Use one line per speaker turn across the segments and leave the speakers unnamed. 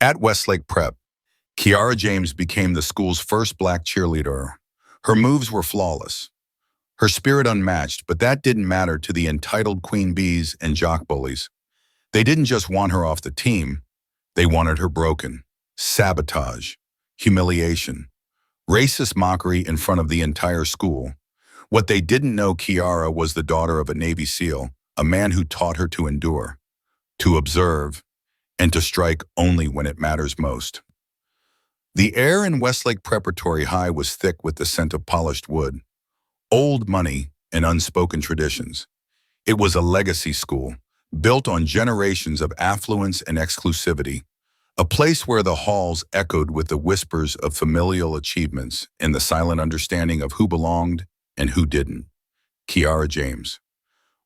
At Westlake Prep, Kiara James became the school's first black cheerleader. Her moves were flawless, her spirit unmatched, but that didn't matter to the entitled queen bees and jock bullies. They didn't just want her off the team, they wanted her broken. Sabotage, humiliation, racist mockery in front of the entire school. What they didn't know, Kiara was the daughter of a Navy SEAL, a man who taught her to endure, to observe, and to strike only when it matters most. The air in Westlake Preparatory High was thick with the scent of polished wood, old money, and unspoken traditions. It was a legacy school, built on generations of affluence and exclusivity, a place where the halls echoed with the whispers of familial achievements and the silent understanding of who belonged and who didn't. Kiara James,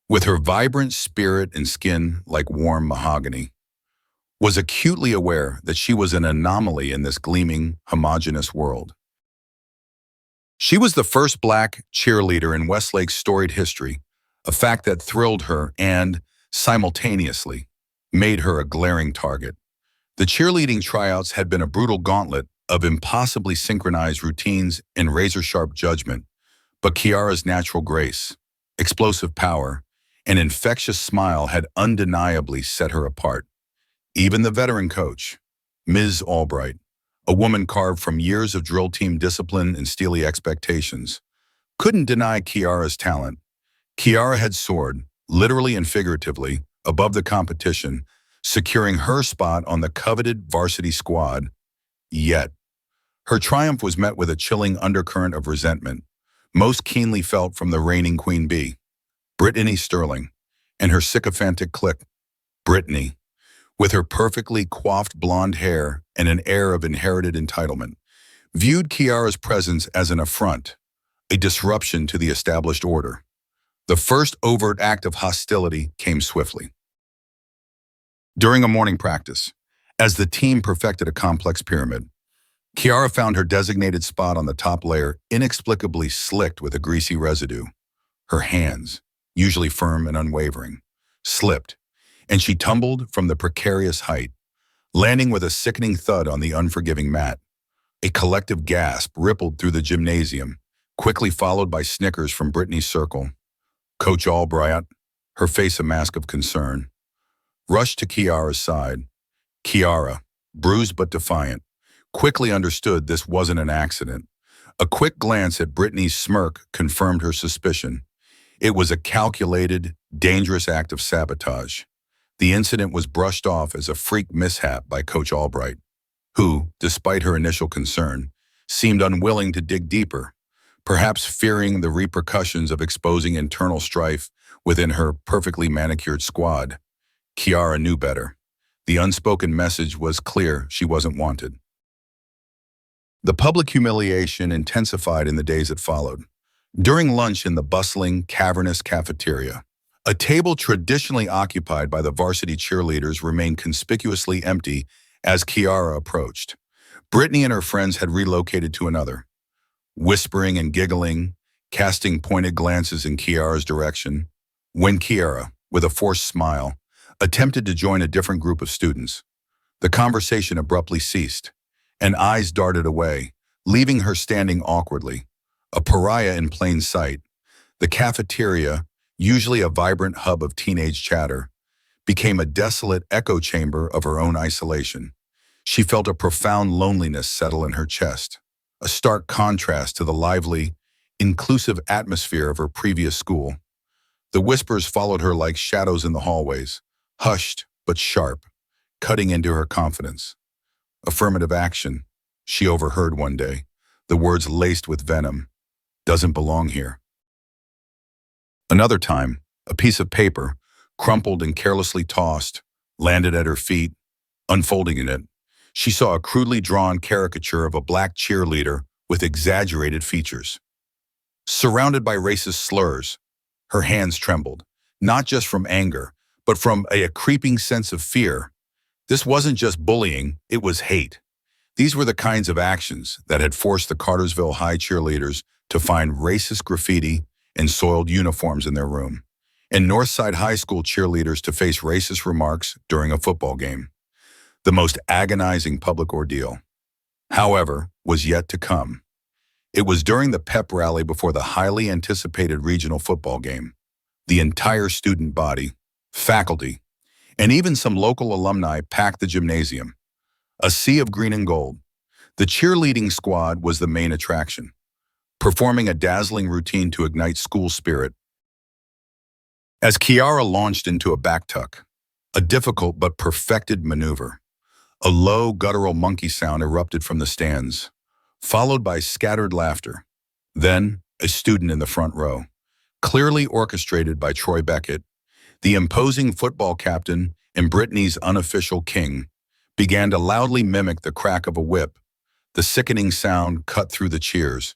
with her vibrant spirit and skin like warm mahogany, was acutely aware that she was an anomaly in this gleaming, homogeneous world. She was the first black cheerleader in Westlake's storied history, a fact that thrilled her and, simultaneously, made her a glaring target. The cheerleading tryouts had been a brutal gauntlet of impossibly synchronized routines and razor-sharp judgment, but Kiara's natural grace, explosive power, and infectious smile had undeniably set her apart. Even the veteran coach, Ms. Albright, a woman carved from years of drill team discipline and steely expectations, couldn't deny Kiara's talent. Kiara had soared, literally and figuratively, above the competition, securing her spot on the coveted varsity squad. Yet, her triumph was met with a chilling undercurrent of resentment, most keenly felt from the reigning queen bee, Brittany Sterling, and her sycophantic clique. Brittany, with her perfectly coiffed blonde hair and an air of inherited entitlement, viewed Kiara's presence as an affront, a disruption to the established order. The first overt act of hostility came swiftly. During a morning practice, as the team perfected a complex pyramid, Kiara found her designated spot on the top layer inexplicably slicked with a greasy residue. Her hands, usually firm and unwavering, slipped, and she tumbled from the precarious height, landing with a sickening thud on the unforgiving mat. A collective gasp rippled through the gymnasium, quickly followed by snickers from Brittany's circle. Coach Albright, her face a mask of concern, rushed to Kiara's side. Kiara, bruised but defiant, quickly understood this wasn't an accident. A quick glance at Brittany's smirk confirmed her suspicion. It was a calculated, dangerous act of sabotage. The incident was brushed off as a freak mishap by Coach Albright, who, despite her initial concern, seemed unwilling to dig deeper, perhaps fearing the repercussions of exposing internal strife within her perfectly manicured squad. Kiara knew better. The unspoken message was clear: she wasn't wanted. The public humiliation intensified in the days that followed. During lunch in the bustling, cavernous cafeteria, a table traditionally occupied by the varsity cheerleaders remained conspicuously empty as Kiara approached. Brittany and her friends had relocated to another, whispering and giggling, casting pointed glances in Kiara's direction. When Kiara, with a forced smile, attempted to join a different group of students, the conversation abruptly ceased, and eyes darted away, leaving her standing awkwardly, a pariah in plain sight. The cafeteria, usually a vibrant hub of teenage chatter, became a desolate echo chamber of her own isolation. She felt a profound loneliness settle in her chest, a stark contrast to the lively, inclusive atmosphere of her previous school. The whispers followed her like shadows in the hallways, hushed but sharp, cutting into her confidence. Affirmative action, she overheard one day, the words laced with venom, doesn't belong here. Another time, a piece of paper, crumpled and carelessly tossed, landed at her feet. Unfolding it, she saw a crudely drawn caricature of a black cheerleader with exaggerated features. Surrounded by racist slurs, her hands trembled, not just from anger, but from a creeping sense of fear. This wasn't just bullying, it was hate. These were the kinds of actions that had forced the Cartersville High cheerleaders to find racist graffiti and soiled uniforms in their room, and Northside High School cheerleaders to face racist remarks during a football game. The most agonizing public ordeal, however, was yet to come. It was during the pep rally before the highly anticipated regional football game. The entire student body, faculty, and even some local alumni packed the gymnasium. A sea of green and gold. The cheerleading squad was the main attraction, performing a dazzling routine to ignite school spirit. As Kiara launched into a back tuck, a difficult but perfected maneuver, a low, guttural monkey sound erupted from the stands, followed by scattered laughter. Then, a student in the front row, clearly orchestrated by Troy Beckett, the imposing football captain and Brittany's unofficial king, began to loudly mimic the crack of a whip. The sickening sound cut through the cheers,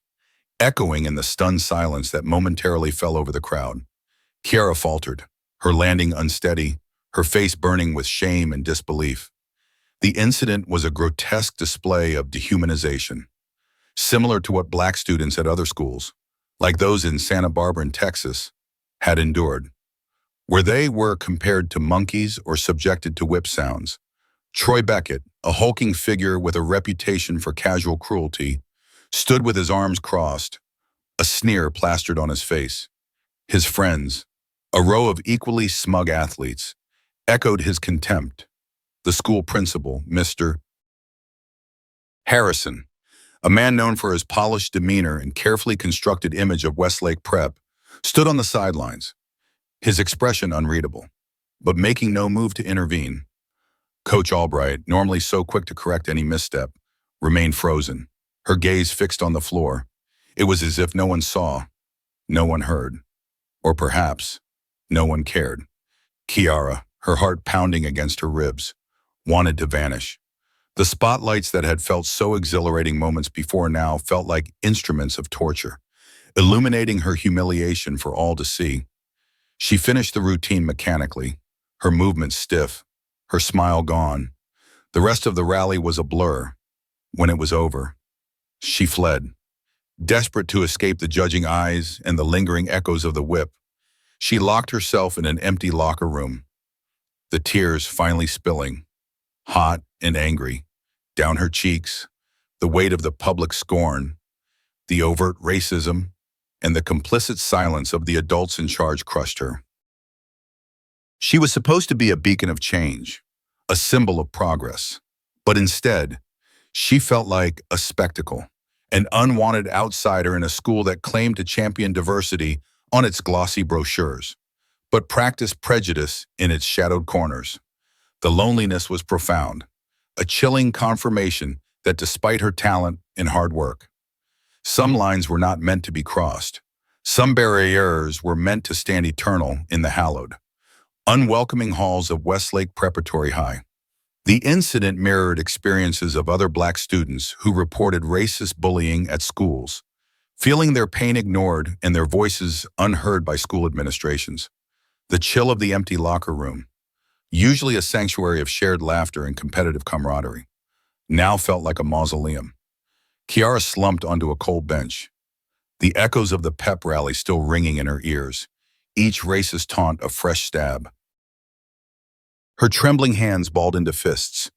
echoing in the stunned silence that momentarily fell over the crowd. Kiara faltered, her landing unsteady, her face burning with shame and disbelief. The incident was a grotesque display of dehumanization, similar to what black students at other schools, like those in Santa Barbara in Texas, had endured. Where they were compared to monkeys or subjected to whip sounds, Troy Beckett, a hulking figure with a reputation for casual cruelty, stood with his arms crossed, a sneer plastered on his face. His friends, a row of equally smug athletes, echoed his contempt. The school principal, Mr. Harrison, a man known for his polished demeanor and carefully constructed image of Westlake Prep, stood on the sidelines, his expression unreadable, but making no move to intervene. Coach Albright, normally so quick to correct any misstep, remained frozen, her gaze fixed on the floor. It was as if no one saw, no one heard, or perhaps no one cared. Kiara, her heart pounding against her ribs, wanted to vanish. The spotlights that had felt so exhilarating moments before now felt like instruments of torture, illuminating her humiliation for all to see. She finished the routine mechanically, her movements stiff, her smile gone. The rest of the rally was a blur. When it was over, she fled, desperate to escape the judging eyes and the lingering echoes of the whip. She locked herself in an empty locker room, the tears finally spilling, hot and angry, down her cheeks, the weight of the public scorn, the overt racism, and the complicit silence of the adults in charge crushed her. She was supposed to be a beacon of change, a symbol of progress, but instead, she felt like a spectacle, an unwanted outsider in a school that claimed to champion diversity on its glossy brochures, but practiced prejudice in its shadowed corners. The loneliness was profound, a chilling confirmation that despite her talent and hard work, some lines were not meant to be crossed. Some barriers were meant to stand eternal in the hallowed, unwelcoming halls of Westlake Preparatory High. The incident mirrored experiences of other black students who reported racist bullying at schools, feeling their pain ignored and their voices unheard by school administrations. The chill of the empty locker room, usually a sanctuary of shared laughter and competitive camaraderie, now felt like a mausoleum. Kiara slumped onto a cold bench, the echoes of the pep rally still ringing in her ears, each racist taunt a fresh stab. Her trembling hands balled into fists,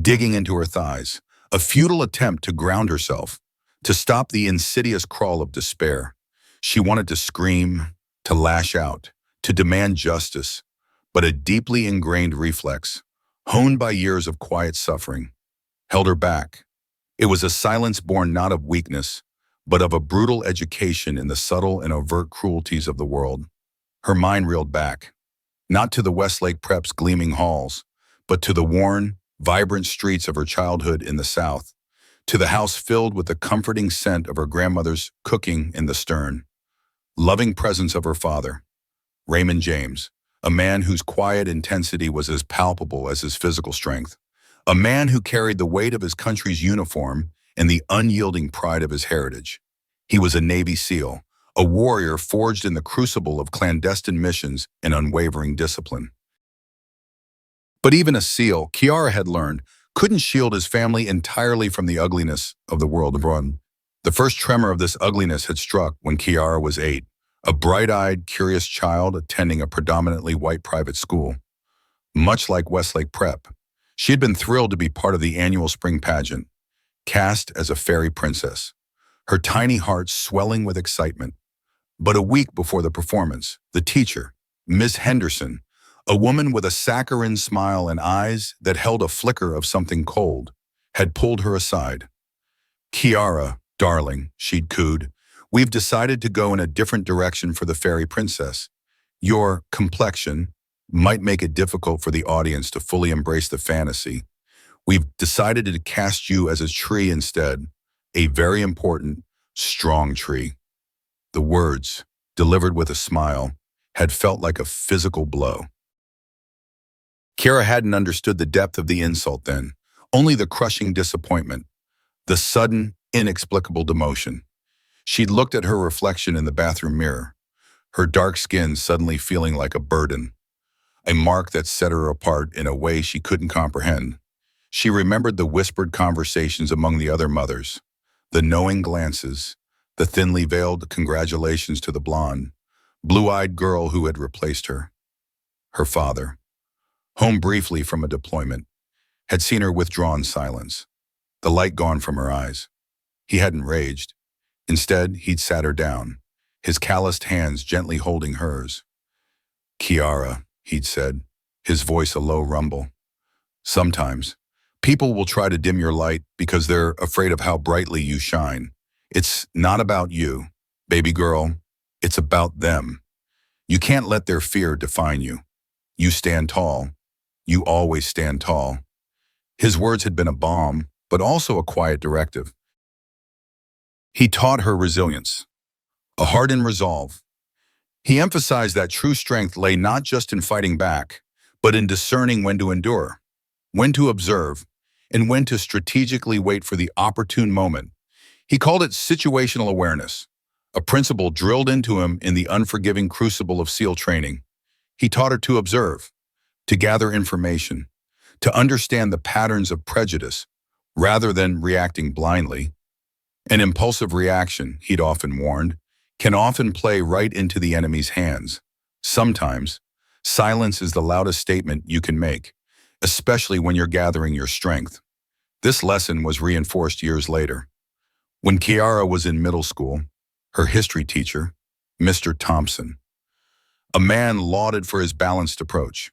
digging into her thighs, a futile attempt to ground herself, to stop the insidious crawl of despair. She wanted to scream, to lash out, to demand justice, but a deeply ingrained reflex, honed by years of quiet suffering, held her back. It was a silence born not of weakness, but of a brutal education in the subtle and overt cruelties of the world. Her mind reeled back, not to the Westlake Prep's gleaming halls, but to the worn, vibrant streets of her childhood in the South, to the house filled with the comforting scent of her grandmother's cooking in the stern, loving presence of her father, Raymond James, a man whose quiet intensity was as palpable as his physical strength, a man who carried the weight of his country's uniform and the unyielding pride of his heritage. He was a Navy SEAL, a warrior forged in the crucible of clandestine missions and unwavering discipline. But even a SEAL, Kiara had learned, couldn't shield his family entirely from the ugliness of the world abroad. The first tremor of this ugliness had struck when Kiara was 8, a bright-eyed, curious child attending a predominantly white private school. Much like Westlake Prep, She had been thrilled to be part of the annual spring pageant, cast as a fairy princess, her tiny heart swelling with excitement. But a week before the performance, the teacher, Miss Henderson, a woman with a saccharine smile and eyes that held a flicker of something cold, had pulled her aside. "Kiara, darling," she'd cooed, "we've decided to go in a different direction for the fairy princess. Your complexion might make it difficult for the audience to fully embrace the fantasy. We've decided to cast you as a tree instead, a very important, strong tree." The words, delivered with a smile, had felt like a physical blow. Kiara hadn't understood the depth of the insult then, only the crushing disappointment, the sudden, inexplicable demotion. She'd looked at her reflection in the bathroom mirror, her dark skin suddenly feeling like a burden, a mark that set her apart in a way she couldn't comprehend. She remembered the whispered conversations among the other mothers, the knowing glances, the thinly veiled congratulations to the blonde, blue-eyed girl who had replaced her. Her father, home briefly from a deployment, had seen her withdraw in silence, the light gone from her eyes. He hadn't raged. Instead, he'd sat her down, his calloused hands gently holding hers. "Kiara," he'd said, his voice a low rumble. "Sometimes, people will try to dim your light because they're afraid of how brightly you shine. It's not about you, baby girl. It's about them. You can't let their fear define you. You stand tall. You always stand tall." His words had been a balm, but also a quiet directive. He taught her resilience, a hardened resolve. He emphasized that true strength lay not just in fighting back, but in discerning when to endure, when to observe, and when to strategically wait for the opportune moment. He called it situational awareness, a principle drilled into him in the unforgiving crucible of SEAL training. He taught her to observe, to gather information, to understand the patterns of prejudice, rather than reacting blindly. An impulsive reaction, he'd often warned, can often play right into the enemy's hands. Sometimes, silence is the loudest statement you can make, especially when you're gathering your strength. This lesson was reinforced years later. When Kiara was in middle school, her history teacher, Mr. Thompson, a man lauded for his balanced approach,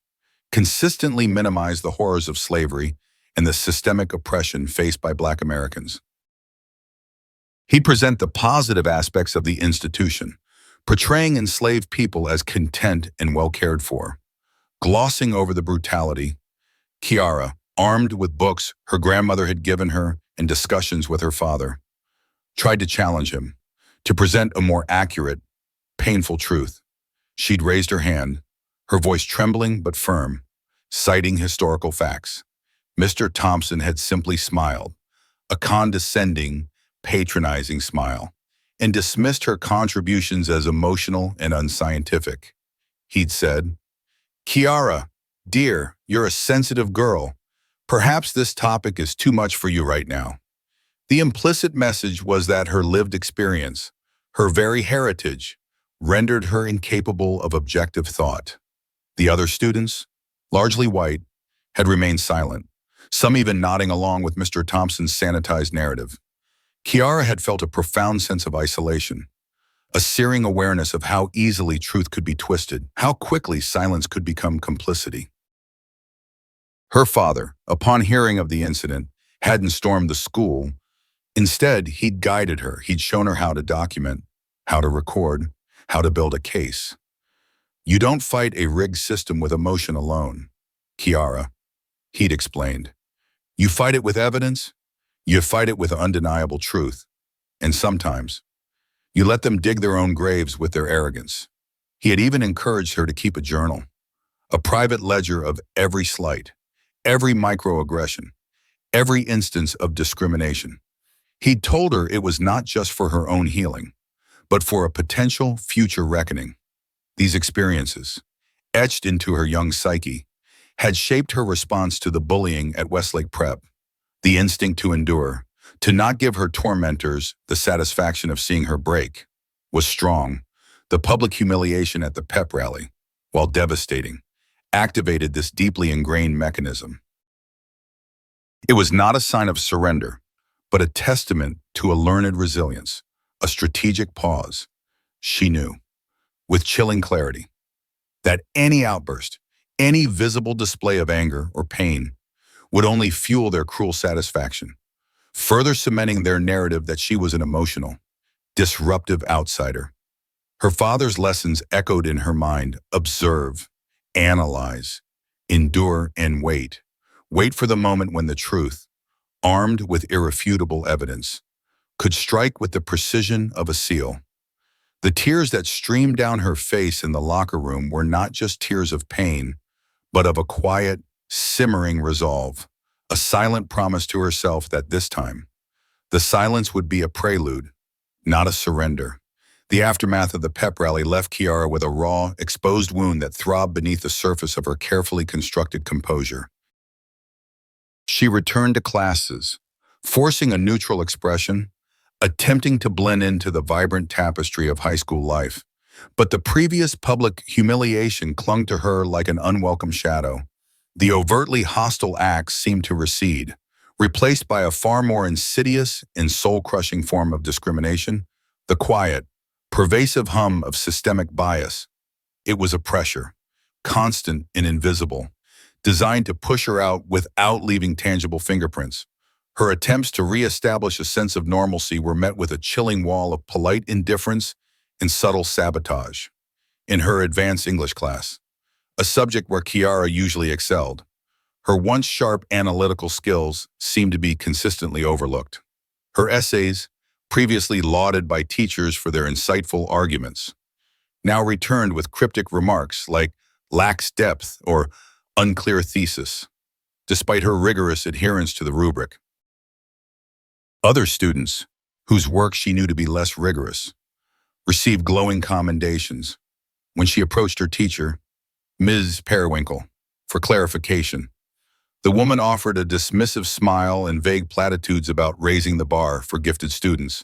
consistently minimized the horrors of slavery and the systemic oppression faced by Black Americans. He'd present the positive aspects of the institution, portraying enslaved people as content and well cared for, glossing over the brutality. Kiara, armed with books her grandmother had given her and discussions with her father, tried to challenge him, to present a more accurate, painful truth. She'd raised her hand, her voice trembling but firm, citing historical facts. Mr. Thompson had simply smiled, a condescending, patronizing smile, and dismissed her contributions as emotional and unscientific. He'd said, "Kiara, dear, you're a sensitive girl. Perhaps this topic is too much for you right now." The implicit message was that her lived experience, her very heritage, rendered her incapable of objective thought. The other students, largely white, had remained silent, some even nodding along with Mr. Thompson's sanitized narrative. Kiara had felt a profound sense of isolation, a searing awareness of how easily truth could be twisted, how quickly silence could become complicity. Her father, upon hearing of the incident, hadn't stormed the school. Instead, he'd guided her. He'd shown her how to document, how to record, how to build a case. "You don't fight a rigged system with emotion alone, Kiara," he'd explained. "You fight it with evidence, you fight it with undeniable truth, and sometimes you let them dig their own graves with their arrogance." He had even encouraged her to keep a journal, a private ledger of every slight, every microaggression, every instance of discrimination. He'd told her it was not just for her own healing, but for a potential future reckoning. These experiences, etched into her young psyche, had shaped her response to the bullying at Westlake Prep. The instinct to endure, to not give her tormentors the satisfaction of seeing her break, was strong. The public humiliation at the pep rally, while devastating, activated this deeply ingrained mechanism. It was not a sign of surrender, but a testament to a learned resilience, a strategic pause. She knew, with chilling clarity, that any outburst, any visible display of anger or pain would only fuel their cruel satisfaction, further cementing their narrative that she was an emotional, disruptive outsider. Her father's lessons echoed in her mind: observe, analyze, endure, and wait. Wait for the moment when the truth, armed with irrefutable evidence, could strike with the precision of a seal. The tears that streamed down her face in the locker room were not just tears of pain, but of a quiet, simmering resolve, a silent promise to herself that this time, the silence would be a prelude, not a surrender. The aftermath of the pep rally left Kiara with a raw, exposed wound that throbbed beneath the surface of her carefully constructed composure. She returned to classes, forcing a neutral expression, attempting to blend into the vibrant tapestry of high school life. But the previous public humiliation clung to her like an unwelcome shadow. The overtly hostile acts seemed to recede, replaced by a far more insidious and soul-crushing form of discrimination: the quiet, pervasive hum of systemic bias. It was a pressure, constant and invisible, designed to push her out without leaving tangible fingerprints. Her attempts to re-establish a sense of normalcy were met with a chilling wall of polite indifference and subtle sabotage. In her advanced English class, a subject where Kiara usually excelled, her once sharp analytical skills seemed to be consistently overlooked. Her essays, previously lauded by teachers for their insightful arguments, now returned with cryptic remarks like lacks depth or unclear thesis, despite her rigorous adherence to the rubric. Other students, whose work she knew to be less rigorous, received glowing commendations when she approached her teacher, Ms. Periwinkle, for clarification. The woman offered a dismissive smile and vague platitudes about raising the bar for gifted students,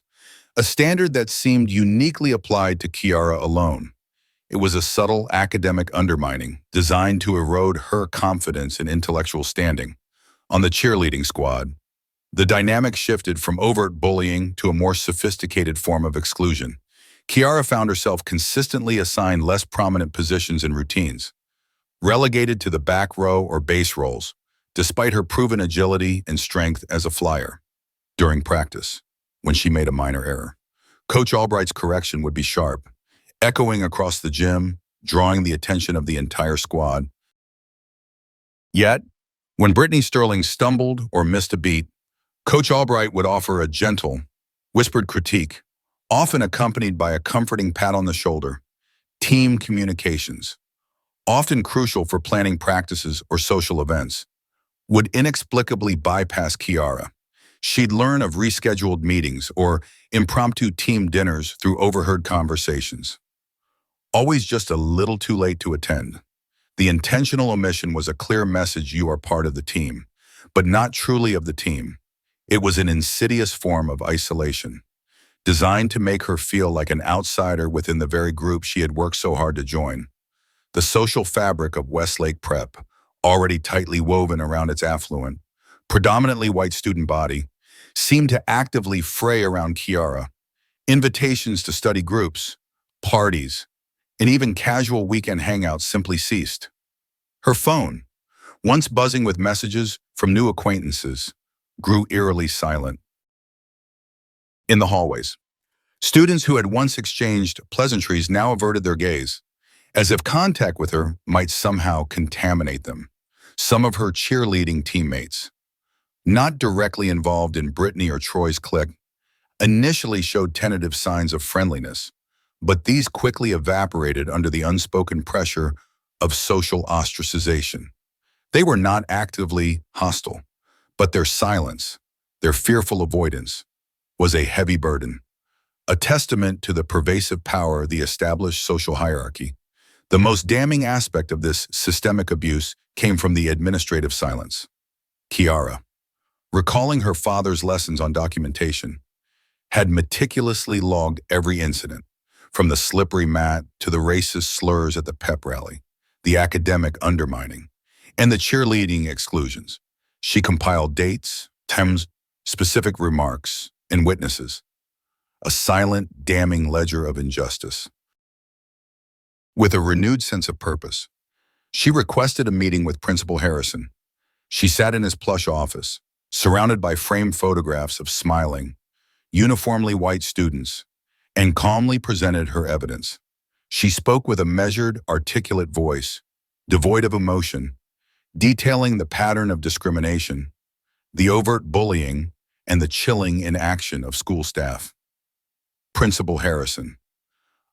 a standard that seemed uniquely applied to Kiara alone. It was a subtle academic undermining designed to erode her confidence and intellectual standing. On the cheerleading squad, the dynamic shifted from overt bullying to a more sophisticated form of exclusion. Kiara found herself consistently assigned less prominent positions and routines, relegated to the back row or base roles, despite her proven agility and strength as a flyer. During practice, when she made a minor error, Coach Albright's correction would be sharp, echoing across the gym, drawing the attention of the entire squad. Yet, when Brittany Sterling stumbled or missed a beat, Coach Albright would offer a gentle, whispered critique, often accompanied by a comforting pat on the shoulder. Team communications, often crucial for planning practices or social events, would inexplicably bypass Kiara. She'd learn of rescheduled meetings or impromptu team dinners through overheard conversations. Always just a little too late to attend. The intentional omission was a clear message: you are part of the team, but not truly of the team. It was an insidious form of isolation, designed to make her feel like an outsider within the very group she had worked so hard to join. The social fabric of Westlake Prep, already tightly woven around its affluent, predominantly white student body, seemed to actively fray around Kiara. Invitations to study groups, parties, and even casual weekend hangouts simply ceased. Her phone, once buzzing with messages from new acquaintances, grew eerily silent. In the hallways, students who had once exchanged pleasantries now averted their gaze, as if contact with her might somehow contaminate them. Some of her cheerleading teammates, not directly involved in Brittany or Troy's clique, initially showed tentative signs of friendliness, but these quickly evaporated under the unspoken pressure of social ostracization. They were not actively hostile, but their silence, their fearful avoidance, was a heavy burden, a testament to the pervasive power of the established social hierarchy. The most damning aspect of this systemic abuse came from the administrative silence. Kiara, recalling her father's lessons on documentation, had meticulously logged every incident, from the slippery mat to the racist slurs at the pep rally, the academic undermining, and the cheerleading exclusions. She compiled dates, times, specific remarks, and witnesses, a silent, damning ledger of injustice. With a renewed sense of purpose, she requested a meeting with Principal Harrison. She sat in his plush office, surrounded by framed photographs of smiling, uniformly white students, and calmly presented her evidence. She spoke with a measured, articulate voice, devoid of emotion, detailing the pattern of discrimination, the overt bullying, and the chilling inaction of school staff. Principal Harrison,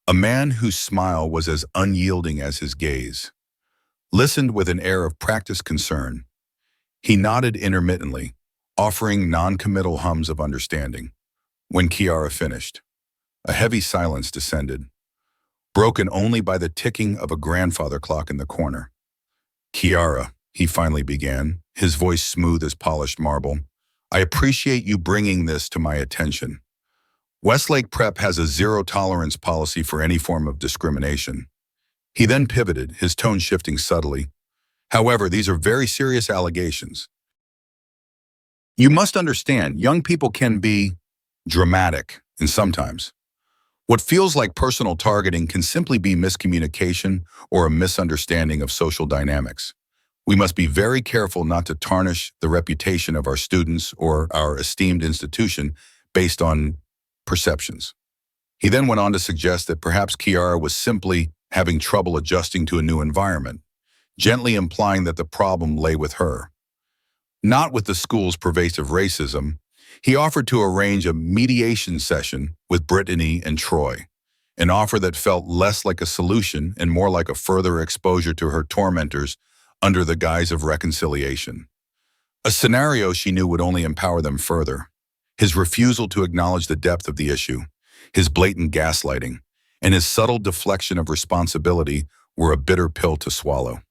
a man whose smile was as unyielding as his gaze, listened with an air of practiced concern. He nodded intermittently, offering non-committal hums of understanding. When Kiara finished, a heavy silence descended, broken only by the ticking of a grandfather clock in the corner. "Kiara," he finally began, his voice smooth as polished marble, "I appreciate you bringing this to my attention. Westlake Prep has a zero-tolerance policy for any form of discrimination." He then pivoted, his tone shifting subtly. "However, these are very serious allegations. You must understand, young people can be dramatic, and sometimes what feels like personal targeting can simply be miscommunication or a misunderstanding of social dynamics. We must be very careful not to tarnish the reputation of our students or our esteemed institution based on perceptions." He then went on to suggest that perhaps Kiara was simply having trouble adjusting to a new environment, gently implying that the problem lay with her, not with the school's pervasive racism. He offered to arrange a mediation session with Brittany and Troy, an offer that felt less like a solution and more like a further exposure to her tormentors under the guise of reconciliation. A scenario she knew would only empower them further. His refusal to acknowledge the depth of the issue, his blatant gaslighting, and his subtle deflection of responsibility were a bitter pill to swallow.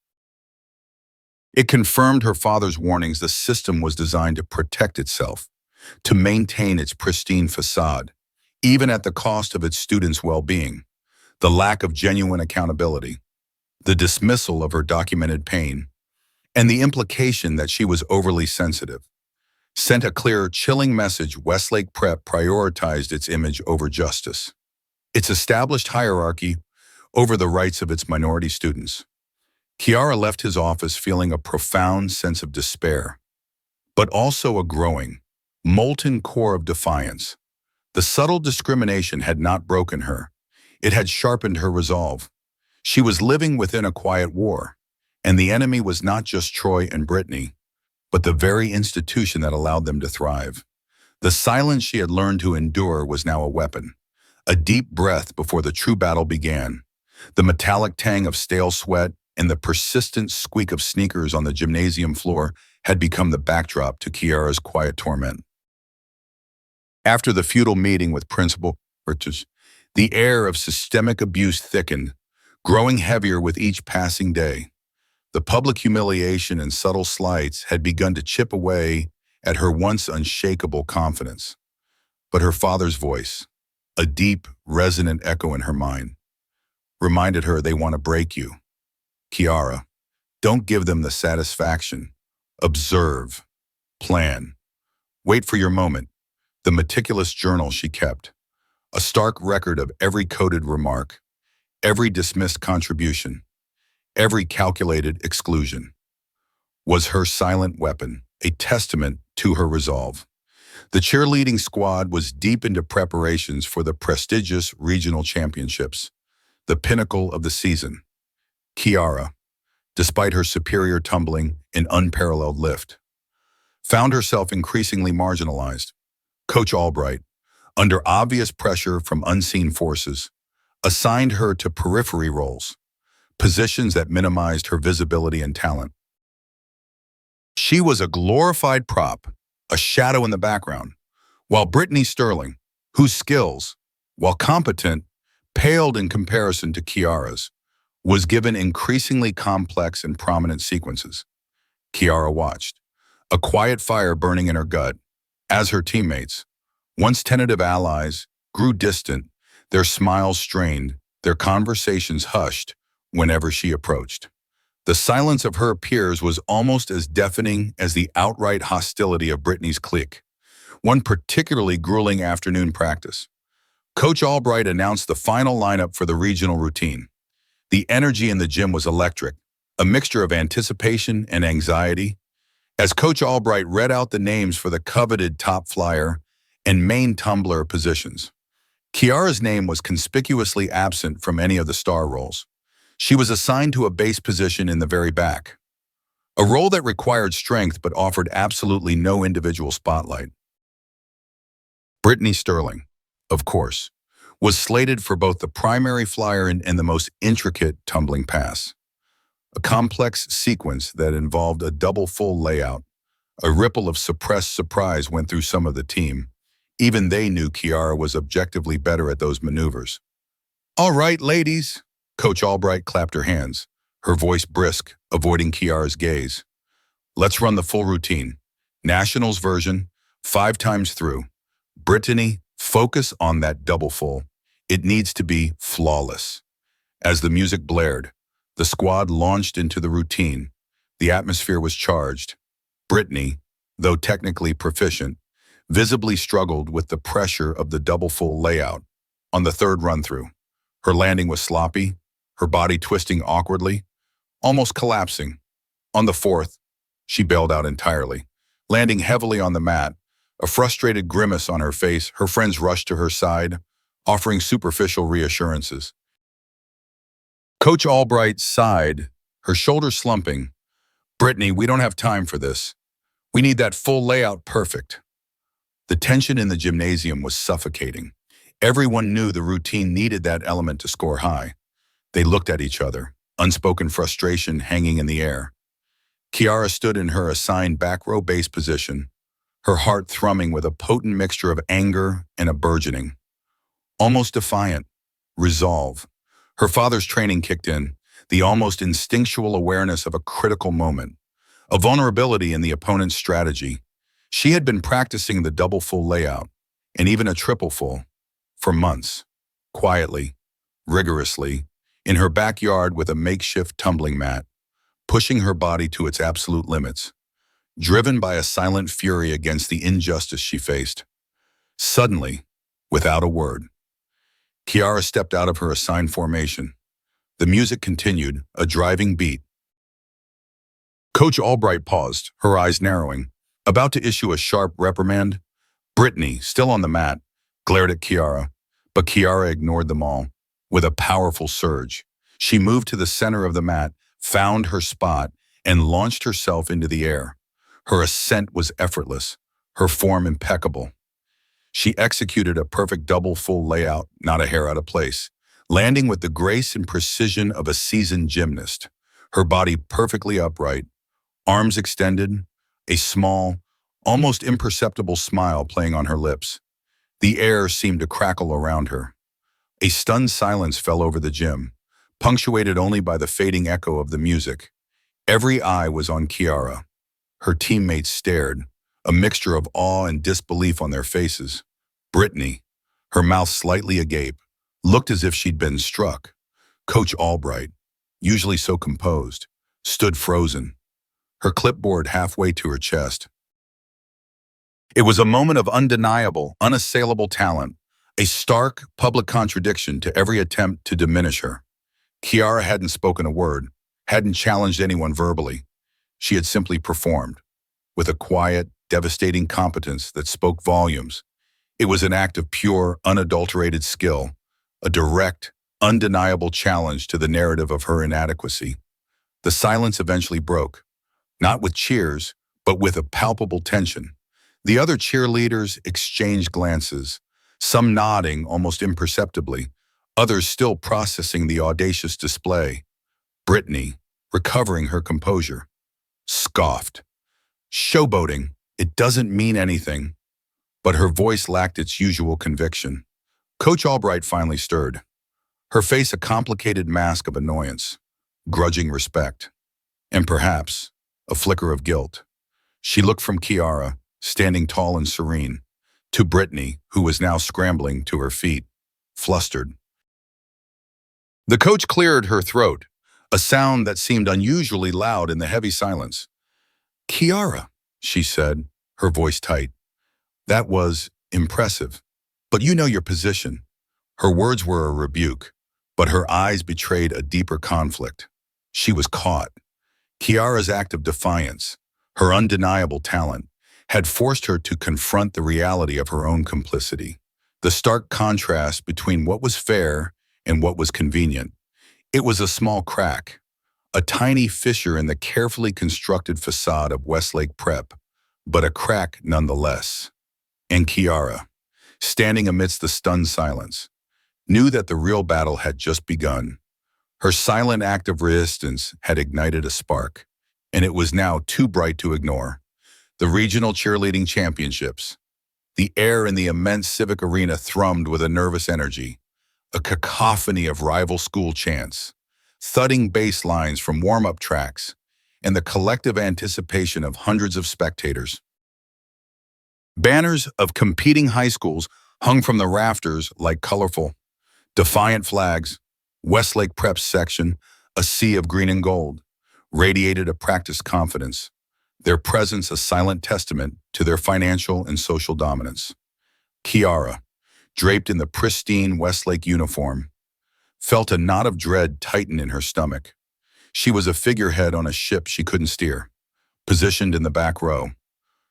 It confirmed her father's warnings. The system was designed to protect itself, to maintain its pristine facade, even at the cost of its students' well-being. The lack of genuine accountability, the dismissal of her documented pain, and the implication that she was overly sensitive sent a clear, chilling message. Westlake Prep prioritized its image over justice, its established hierarchy over the rights of its minority students. Kiara left his office feeling a profound sense of despair, but also a growing, molten core of defiance. The subtle discrimination had not broken her. It had sharpened her resolve. She was living within a quiet war, and the enemy was not just Troy and Brittany, but the very institution that allowed them to thrive. The silence she had learned to endure was now a weapon, a deep breath before the true battle began. The metallic tang of stale sweat and the persistent squeak of sneakers on the gymnasium floor had become the backdrop to Kiara's quiet torment. After the futile meeting with Principal Richards, the air of systemic abuse thickened, growing heavier with each passing day. The public humiliation and subtle slights had begun to chip away at her once unshakable confidence. But her father's voice, a deep, resonant echo in her mind, reminded her, "They want to break you. Kiara, don't give them the satisfaction. Observe, plan, wait for your moment." The meticulous journal she kept, a stark record of every coded remark, every dismissed contribution, every calculated exclusion, was her silent weapon, a testament to her resolve. The cheerleading squad was deep into preparations for the prestigious regional championships, the pinnacle of the season. Kiara, despite her superior tumbling and unparalleled lift, found herself increasingly marginalized. Coach Albright, under obvious pressure from unseen forces, assigned her to periphery roles, positions that minimized her visibility and talent. She was a glorified prop, a shadow in the background, while Brittany Sterling, whose skills, while competent, paled in comparison to Kiara's, was given increasingly complex and prominent sequences. Kiara watched, a quiet fire burning in her gut, as her teammates, once tentative allies, grew distant, their smiles strained, their conversations hushed whenever she approached. The silence of her peers was almost as deafening as the outright hostility of Brittany's clique. One particularly grueling afternoon practice. Coach Albright announced the final lineup for the regional routine. The energy in the gym was electric, a mixture of anticipation and anxiety. As Coach Albright read out the names for the coveted top flyer and main tumbler positions, Kiara's name was conspicuously absent from any of the star roles. She was assigned to a base position in the very back, a role that required strength but offered absolutely no individual spotlight. Brittany Sterling, of course, was slated for both the primary flyer and the most intricate tumbling pass, a complex sequence that involved a double full layout. A ripple of suppressed surprise went through some of the team. Even they knew Kiara was objectively better at those maneuvers. "All right, ladies." Coach Albright clapped her hands, her voice brisk, avoiding Kiara's gaze. "Let's run the full routine. Nationals version, 5 times through. Brittany, focus on that double full. It needs to be flawless." As the music blared, the squad launched into the routine. The atmosphere was charged. Brittany, though technically proficient, visibly struggled with the pressure of the double full layout. On the third run-through, her landing was sloppy, her body twisting awkwardly, almost collapsing. On the fourth, she bailed out entirely, landing heavily on the mat. A frustrated grimace on her face, her friends rushed to her side, offering superficial reassurances. Coach Albright sighed, her shoulders slumping. "Brittany, we don't have time for this. We need that full layout perfect." The tension in the gymnasium was suffocating. Everyone knew the routine needed that element to score high. They looked at each other, unspoken frustration hanging in the air. Kiara stood in her assigned back row base position, her heart thrumming with a potent mixture of anger and a burgeoning, almost defiant, resolve. Her father's training kicked in, the almost instinctual awareness of a critical moment, a vulnerability in the opponent's strategy. She had been practicing the double full layout, and even a triple full, for months, quietly, rigorously, in her backyard with a makeshift tumbling mat, pushing her body to its absolute limits, driven by a silent fury against the injustice she faced. Suddenly, without a word, Kiara stepped out of her assigned formation. The music continued, a driving beat. Coach Albright paused, her eyes narrowing, about to issue a sharp reprimand. Brittany, still on the mat, glared at Kiara, but Kiara ignored them all. With a powerful surge, she moved to the center of the mat, found her spot, and launched herself into the air. Her ascent was effortless, her form impeccable. She executed a perfect double full layout, not a hair out of place, landing with the grace and precision of a seasoned gymnast, her body perfectly upright, arms extended, a small, almost imperceptible smile playing on her lips. The air seemed to crackle around her. A stunned silence fell over the gym, punctuated only by the fading echo of the music. Every eye was on Kiara. Her teammates stared, a mixture of awe and disbelief on their faces. Brittany, her mouth slightly agape, looked as if she'd been struck. Coach Albright, usually so composed, stood frozen, her clipboard halfway to her chest. It was a moment of undeniable, unassailable talent, a stark, public contradiction to every attempt to diminish her. Kiara hadn't spoken a word, hadn't challenged anyone verbally. She had simply performed, with a quiet, devastating competence that spoke volumes. It was an act of pure, unadulterated skill, a direct, undeniable challenge to the narrative of her inadequacy. The silence eventually broke, not with cheers, but with a palpable tension. The other cheerleaders exchanged glances, some nodding almost imperceptibly, others still processing the audacious display. Brittany, recovering her composure, scoffed. "Showboating, it doesn't mean anything." But her voice lacked its usual conviction. Coach Albright finally stirred, her face a complicated mask of annoyance, grudging respect, and perhaps a flicker of guilt. She looked from Kiara, standing tall and serene, to Brittany, who was now scrambling to her feet, flustered. The coach cleared her throat, a sound that seemed unusually loud in the heavy silence. "Kiara," she said, her voice tight. "That was impressive. But you know your position." Her words were a rebuke, but her eyes betrayed a deeper conflict. She was caught. Kiara's act of defiance, her undeniable talent, had forced her to confront the reality of her own complicity. The stark contrast between what was fair and what was convenient. It was a small crack, a tiny fissure in the carefully constructed facade of Westlake Prep, but a crack nonetheless. And Kiara, standing amidst the stunned silence, knew that the real battle had just begun. Her silent act of resistance had ignited a spark, and it was now too bright to ignore. The regional cheerleading championships. The air in the immense civic arena thrummed with a nervous energy, a cacophony of rival school chants, thudding bass lines from warm-up tracks, and the collective anticipation of hundreds of spectators. Banners of competing high schools hung from the rafters like colorful, defiant flags. Westlake Prep's section, a sea of green and gold, radiated a practiced confidence, their presence a silent testament to their financial and social dominance. Kiara, draped in the pristine Westlake uniform, felt a knot of dread tighten in her stomach. She was a figurehead on a ship she couldn't steer, positioned in the back row,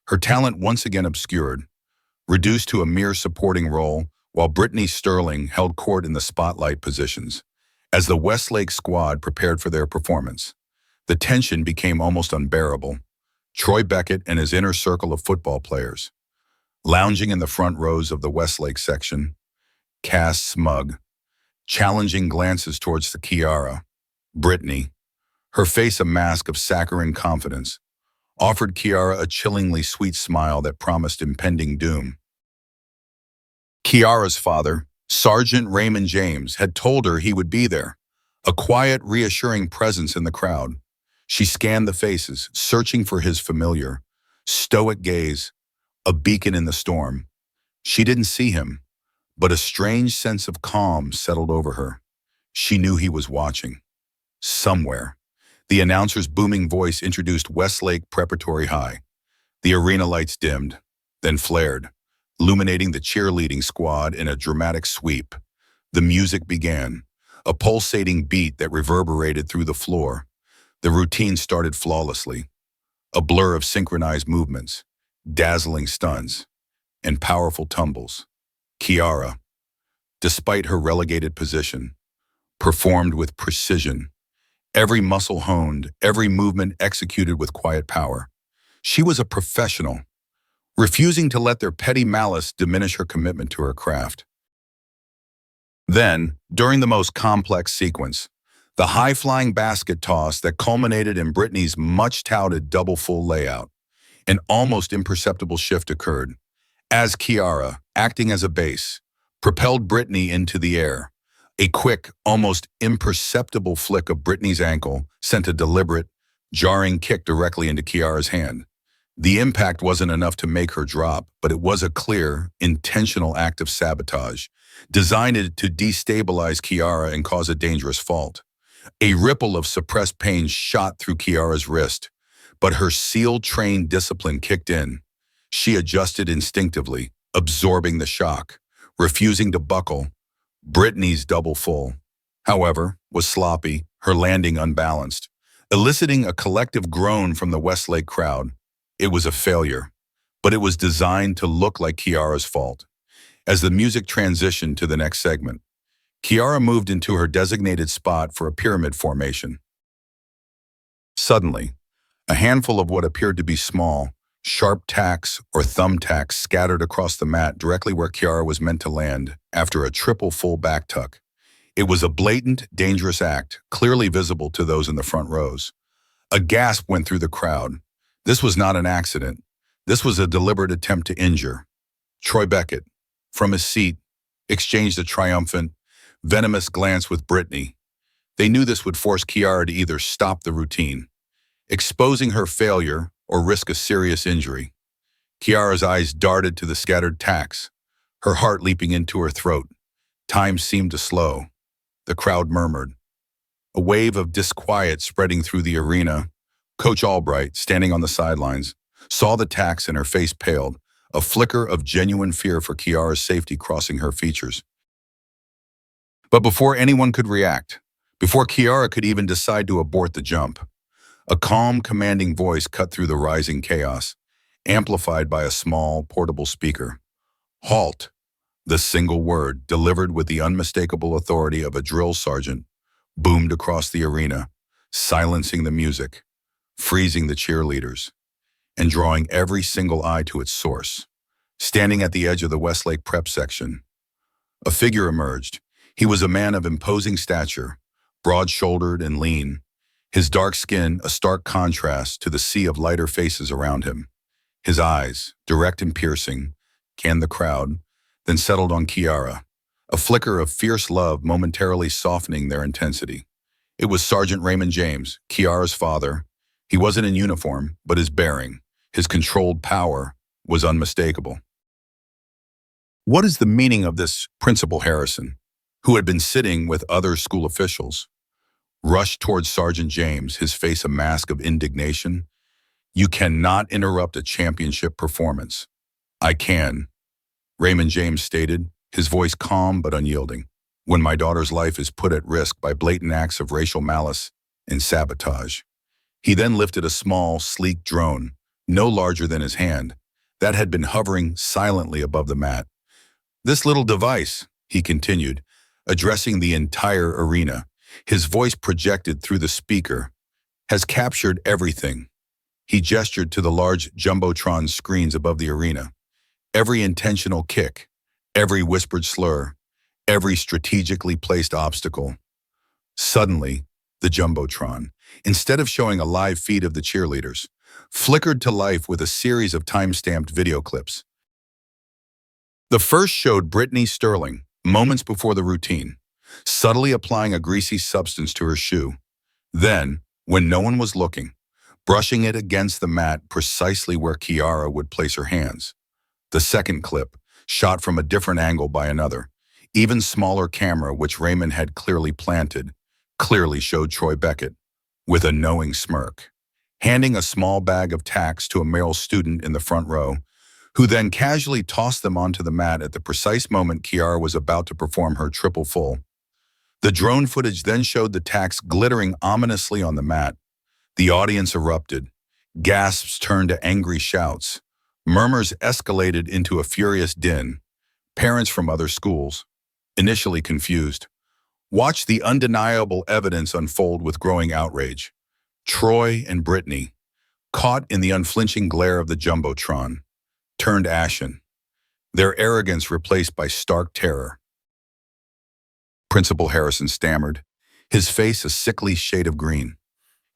her talent once again obscured, reduced to a mere supporting role, while Brittany Sterling held court in the spotlight positions. As the Westlake squad prepared for their performance, the tension became almost unbearable. Troy Beckett and his inner circle of football players, lounging in the front rows of the Westlake section, cast smug, challenging glances towards the Kiara. Brittany, her face a mask of saccharine confidence, offered Kiara a chillingly sweet smile that promised impending doom. Kiara's father, Sergeant Raymond James, had told her he would be there, a quiet, reassuring presence in the crowd. She scanned the faces, searching for his familiar, stoic gaze, a beacon in the storm. She didn't see him, but a strange sense of calm settled over her. She knew he was watching. Somewhere. The announcer's booming voice introduced Westlake Preparatory High. The arena lights dimmed, then flared, illuminating the cheerleading squad in a dramatic sweep. The music began, a pulsating beat that reverberated through the floor. The routine started flawlessly, a blur of synchronized movements, dazzling stunts, and powerful tumbles. Kiara, despite her relegated position, performed with precision, every muscle honed, every movement executed with quiet power. She was a professional, refusing to let their petty malice diminish her commitment to her craft. Then, during the most complex sequence, the high-flying basket toss that culminated in Brittany's much-touted double full layout, an almost imperceptible shift occurred, as Kiara, acting as a base, propelled Brittany into the air. A quick, almost imperceptible flick of Brittany's ankle sent a deliberate, jarring kick directly into Kiara's hand. The impact wasn't enough to make her drop, but it was a clear, intentional act of sabotage, designed to destabilize Kiara and cause a dangerous fault. A ripple of suppressed pain shot through Kiara's wrist, but her SEAL-trained discipline kicked in. She adjusted instinctively, absorbing the shock, refusing to buckle. Brittany's double full, however, was sloppy, her landing unbalanced, eliciting a collective groan from the Westlake crowd. It was a failure, but it was designed to look like Kiara's fault. As the music transitioned to the next segment, Kiara moved into her designated spot for a pyramid formation. Suddenly, a handful of what appeared to be small, sharp tacks or thumbtacks scattered across the mat directly where Kiara was meant to land after a triple full back tuck. It was a blatant, dangerous act, clearly visible to those in the front rows. A gasp went through the crowd. This was not an accident. This was a deliberate attempt to injure. Troy Beckett, from his seat, exchanged a triumphant, venomous glance with Brittany. They knew this would force Kiara to either stop the routine, exposing her failure, or risk a serious injury. Kiara's eyes darted to the scattered tacks, her heart leaping into her throat. Time seemed to slow. The crowd murmured. A wave of disquiet spreading through the arena. Coach Albright, standing on the sidelines, saw the tax and her face paled, a flicker of genuine fear for Kiara's safety crossing her features. But before anyone could react, before Kiara could even decide to abort the jump, a calm, commanding voice cut through the rising chaos, amplified by a small, portable speaker. Halt! The single word, delivered with the unmistakable authority of a drill sergeant, boomed across the arena, silencing the music, freezing the cheerleaders, and drawing every single eye to its source. Standing at the edge of the Westlake prep section, a figure emerged. He was a man of imposing stature, broad-shouldered and lean, his dark skin a stark contrast to the sea of lighter faces around him. His eyes, direct and piercing, scanned the crowd, then settled on Kiara, a flicker of fierce love momentarily softening their intensity. It was Sergeant Raymond James, Kiara's father. He wasn't in uniform, but his bearing, his controlled power, was unmistakable. What is the meaning of this? Principal Harrison, who had been sitting with other school officials, rushed towards Sergeant James, his face a mask of indignation. You cannot interrupt a championship performance. I can, Raymond James stated, his voice calm but unyielding. When my daughter's life is put at risk by blatant acts of racial malice and sabotage. He then lifted a small, sleek drone, no larger than his hand, that had been hovering silently above the mat. This little device, he continued, addressing the entire arena, his voice projected through the speaker, has captured everything. He gestured to the large jumbotron screens above the arena. Every intentional kick, every whispered slur, every strategically placed obstacle. Suddenly, the jumbotron, instead of showing a live feed of the cheerleaders, flickered to life with a series of time-stamped video clips. The first showed Brittany Sterling, moments before the routine, subtly applying a greasy substance to her shoe. Then, when no one was looking, brushing it against the mat precisely where Kiara would place her hands. The second clip, shot from a different angle by another, even smaller camera which Raymond had clearly planted, clearly showed Troy Beckett, with a knowing smirk, handing a small bag of tacks to a male student in the front row, who then casually tossed them onto the mat at the precise moment Kiara was about to perform her triple full. The drone footage then showed the tacks glittering ominously on the mat. The audience erupted. Gasps turned to angry shouts. Murmurs escalated into a furious din. Parents from other schools, initially confused, watched the undeniable evidence unfold with growing outrage. Troy and Brittany, caught in the unflinching glare of the jumbotron, turned ashen, their arrogance replaced by stark terror. Principal Harrison stammered, his face a sickly shade of green,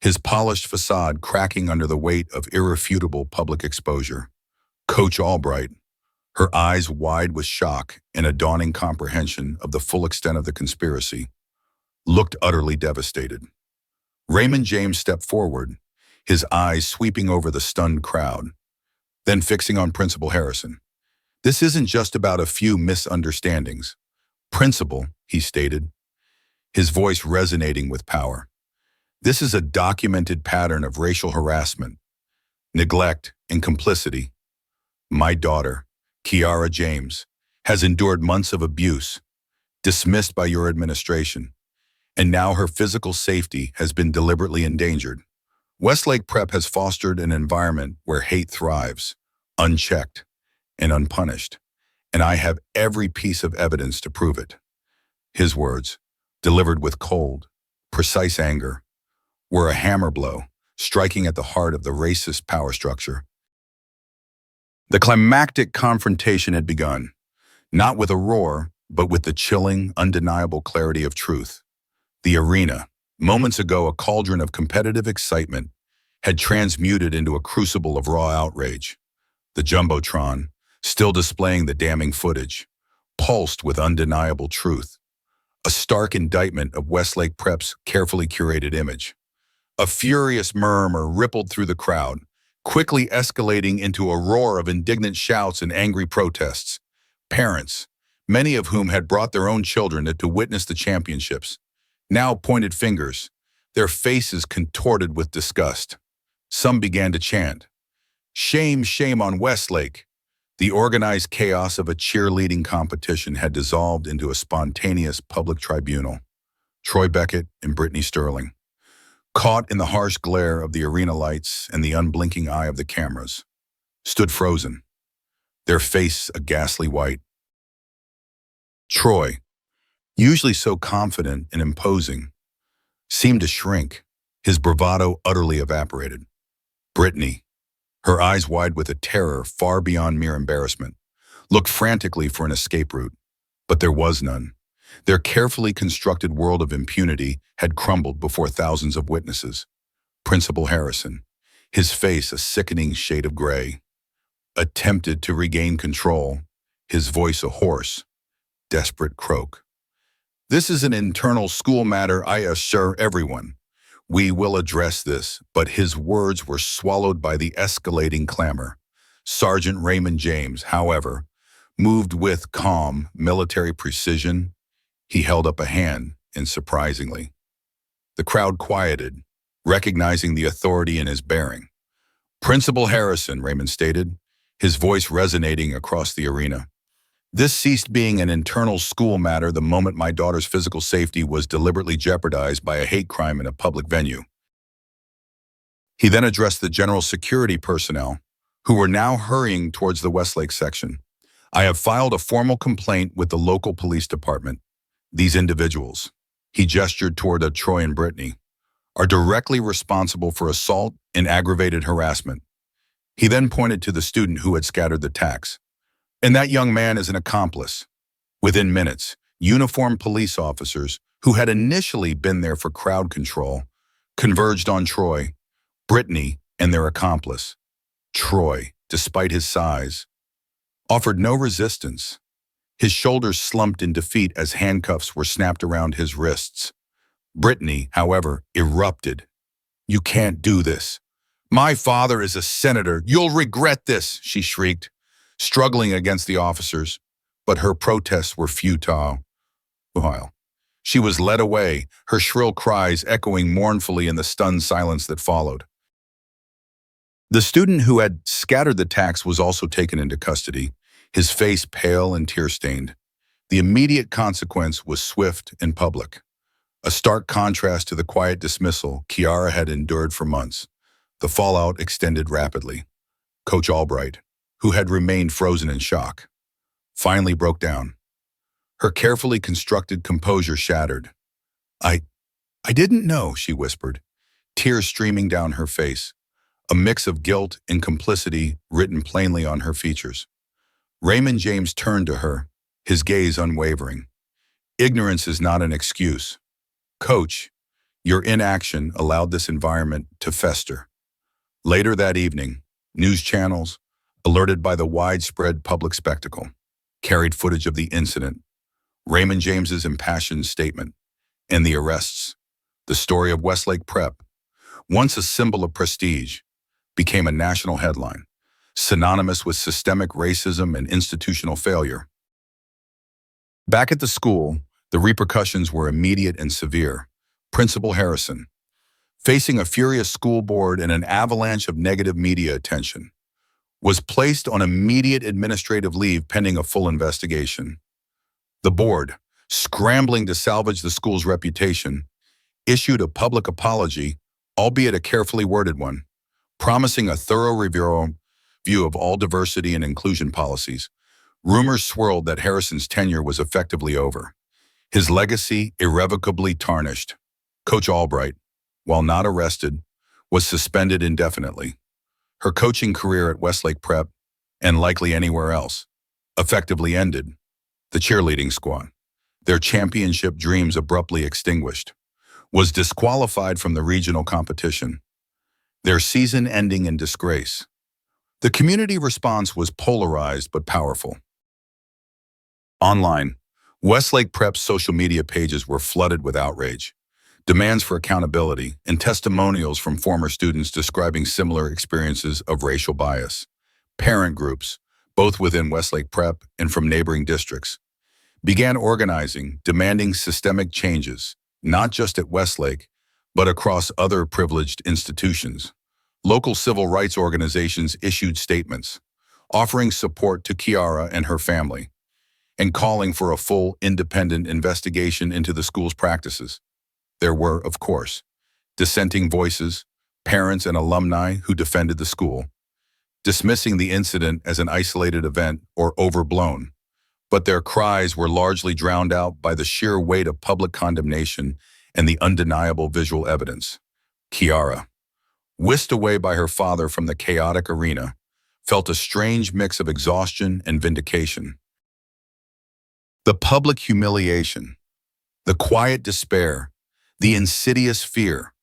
his polished facade cracking under the weight of irrefutable public exposure. Coach Albright, her eyes wide with shock and a dawning comprehension of the full extent of the conspiracy, looked utterly devastated. Raymond James stepped forward, his eyes sweeping over the stunned crowd, then fixing on Principal Harrison. This isn't just about a few misunderstandings. Principal, he stated, his voice resonating with power. This is a documented pattern of racial harassment, neglect, and complicity. My daughter, Kiara James, has endured months of abuse, dismissed by your administration, and now her physical safety has been deliberately endangered. Westlake Prep has fostered an environment where hate thrives, unchecked and unpunished, and I have every piece of evidence to prove it. His words, delivered with cold, precise anger, were a hammer blow, striking at the heart of the racist power structure. The climactic confrontation had begun, not with a roar, but with the chilling, undeniable clarity of truth. The arena, moments ago a cauldron of competitive excitement, had transmuted into a crucible of raw outrage. The jumbotron, still displaying the damning footage, pulsed with undeniable truth. A stark indictment of Westlake Prep's carefully curated image. A furious murmur rippled through the crowd, quickly escalating into a roar of indignant shouts and angry protests. Parents, many of whom had brought their own children to witness the championships, now pointed fingers, their faces contorted with disgust. Some began to chant, "Shame, shame on Westlake." The organized chaos of a cheerleading competition had dissolved into a spontaneous public tribunal. Troy Beckett and Brittany Sterling, caught in the harsh glare of the arena lights and the unblinking eye of the cameras, stood frozen, their face a ghastly white. Troy, usually so confident and imposing, seemed to shrink, his bravado utterly evaporated. Brittany, her eyes wide with a terror far beyond mere embarrassment, looked frantically for an escape route, but there was none. Their carefully constructed world of impunity had crumbled before thousands of witnesses. Principal Harrison, his face a sickening shade of gray, attempted to regain control, his voice a hoarse, desperate croak. "This is an internal school matter, I assure everyone. We will address this," but his words were swallowed by the escalating clamor. Sergeant Raymond James, however, moved with calm, military precision. He held up a hand, and surprisingly, the crowd quieted, recognizing the authority in his bearing. "Principal Harrison," Raymond stated, his voice resonating across the arena. "This ceased being an internal school matter the moment my daughter's physical safety was deliberately jeopardized by a hate crime in a public venue." He then addressed the general security personnel, who were now hurrying towards the Westlake section. "I have filed a formal complaint with the local police department. These individuals," he gestured toward Troy and Brittany, "are directly responsible for assault and aggravated harassment." He then pointed to the student who had scattered the tacks. "And that young man is an accomplice." Within minutes, uniformed police officers, who had initially been there for crowd control, converged on Troy, Brittany, and their accomplice. Troy, despite his size, offered no resistance. His shoulders slumped in defeat as handcuffs were snapped around his wrists. Brittany, however, erupted. "You can't do this. My father is a senator. You'll regret this," she shrieked, struggling against the officers, but her protests were futile. She was led away, her shrill cries echoing mournfully in the stunned silence that followed. The student who had scattered the tacks was also taken into custody, his face pale and tear-stained. The immediate consequence was swift and public, a stark contrast to the quiet dismissal Kiara had endured for months. The fallout extended rapidly. Coach Albright, who had remained frozen in shock, finally broke down. Her carefully constructed composure shattered. I didn't know," she whispered, tears streaming down her face, a mix of guilt and complicity written plainly on her features. Raymond James turned to her, his gaze unwavering. "Ignorance is not an excuse. Coach, your inaction allowed this environment to fester." Later that evening, news channels, alerted by the widespread public spectacle, carried footage of the incident, Raymond James's impassioned statement, and the arrests. The story of Westlake Prep, once a symbol of prestige, became a national headline, synonymous with systemic racism and institutional failure. Back at the school, the repercussions were immediate and severe. Principal Harrison, facing a furious school board and an avalanche of negative media attention, was placed on immediate administrative leave pending a full investigation. The board, scrambling to salvage the school's reputation, issued a public apology, albeit a carefully worded one, promising a thorough review of all diversity and inclusion policies. Rumors swirled that Harrison's tenure was effectively over, his legacy irrevocably tarnished. Coach Albright, while not arrested, was suspended indefinitely. Her coaching career at Westlake Prep, and likely anywhere else, effectively ended. The cheerleading squad, their championship dreams abruptly extinguished, was disqualified from the regional competition, their season ending in disgrace. The community response was polarized but powerful. Online, Westlake Prep's social media pages were flooded with outrage, demands for accountability, and testimonials from former students describing similar experiences of racial bias. Parent groups, both within Westlake Prep and from neighboring districts, began organizing, demanding systemic changes, not just at Westlake, but across other privileged institutions. Local civil rights organizations issued statements, offering support to Kiara and her family, and calling for a full, independent investigation into the school's practices. There were, of course, dissenting voices, parents and alumni who defended the school, dismissing the incident as an isolated event or overblown. But their cries were largely drowned out by the sheer weight of public condemnation and the undeniable visual evidence. Kiara, whisked away by her father from the chaotic arena, felt a strange mix of exhaustion and vindication. The public humiliation, the quiet despair, the insidious fear,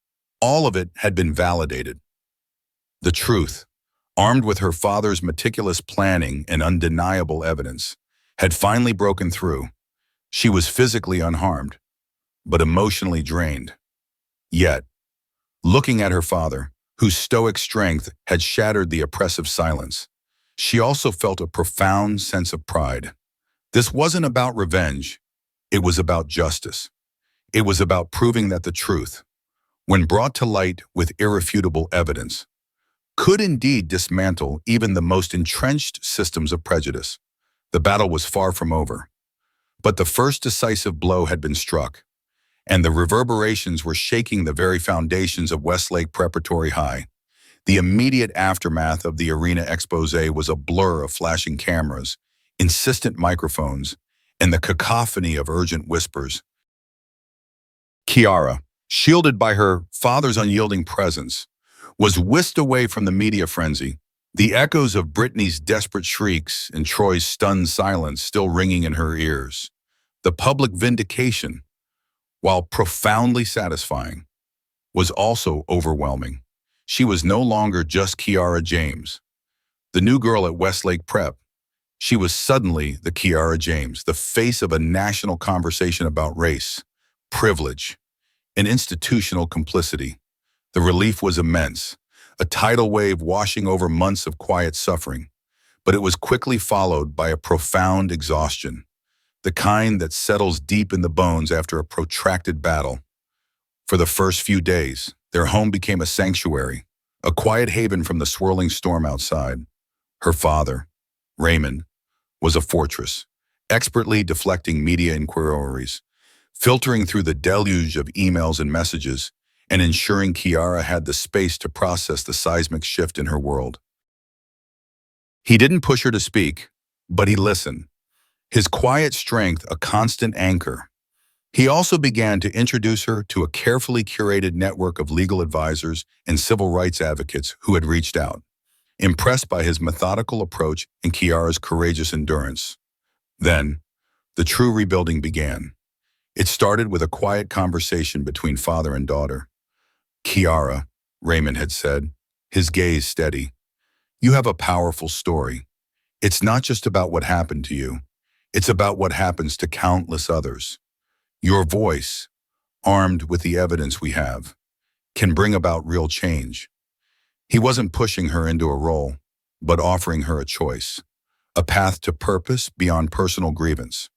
all of it had been validated. The truth, armed with her father's meticulous planning and undeniable evidence, had finally broken through. She was physically unharmed, but emotionally drained. Yet, looking at her father, whose stoic strength had shattered the oppressive silence, she also felt a profound sense of pride. This wasn't about revenge. It was about justice. It was about proving that the truth, when brought to light with irrefutable evidence, could indeed dismantle even the most entrenched systems of prejudice. The battle was far from over, but the first decisive blow had been struck, and the reverberations were shaking the very foundations of Westlake Preparatory High. The immediate aftermath of the arena expose was a blur of flashing cameras, insistent microphones, and the cacophony of urgent whispers. Kiara, shielded by her father's unyielding presence, was whisked away from the media frenzy, the echoes of Brittany's desperate shrieks and Troy's stunned silence still ringing in her ears. The public vindication, while profoundly satisfying, was also overwhelming. She was no longer just Kiara James, the new girl at Westlake Prep. She was suddenly the Kiara James, the face of a national conversation about race, privilege, and institutional complicity. The relief was immense, a tidal wave washing over months of quiet suffering, but it was quickly followed by a profound exhaustion, the kind that settles deep in the bones after a protracted battle. For the first few days, their home became a sanctuary, a quiet haven from the swirling storm outside. Her father, Raymond, was a fortress, expertly deflecting media inquiries, filtering through the deluge of emails and messages, and ensuring Kiara had the space to process the seismic shift in her world. He didn't push her to speak, but he listened, his quiet strength a constant anchor. He also began to introduce her to a carefully curated network of legal advisors and civil rights advocates who had reached out, impressed by his methodical approach and Kiara's courageous endurance. Then, the true rebuilding began. It started with a quiet conversation between father and daughter. Kiara, Raymond had said, his gaze steady, you have a powerful story. It's not just about what happened to you. It's about what happens to countless others. Your voice, armed with the evidence we have, can bring about real change. He wasn't pushing her into a role, but offering her a choice, a path to purpose beyond personal grievance.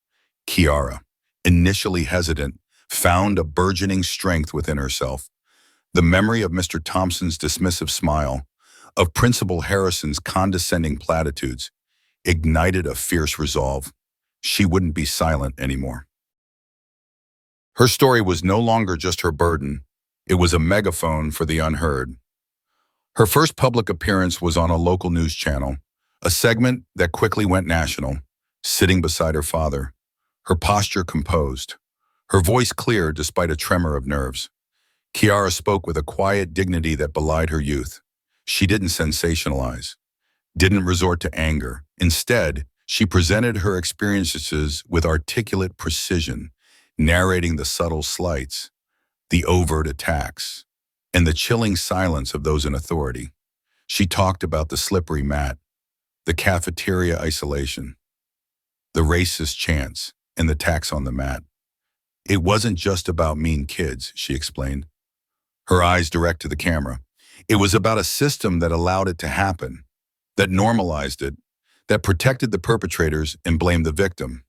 Kiara, initially hesitant, found a burgeoning strength within herself. The memory of Mr. Thompson's dismissive smile, of Principal Harrison's condescending platitudes, ignited a fierce resolve. She wouldn't be silent anymore. Her story was no longer just her burden. It was a megaphone for the unheard. Her first public appearance was on a local news channel, a segment that quickly went national, sitting beside her father, her posture composed, her voice clear despite a tremor of nerves. Kiara spoke with a quiet dignity that belied her youth. She didn't sensationalize, didn't resort to anger. Instead, she presented her experiences with articulate precision, narrating the subtle slights, the overt attacks, and the chilling silence of those in authority. She talked about the slippery mat, the cafeteria isolation, the racist chants, and the tax on the mat. It wasn't just about mean kids, she explained, her eyes direct to the camera. It was about a system that allowed it to happen, that normalized it, that protected the perpetrators and blamed the victim.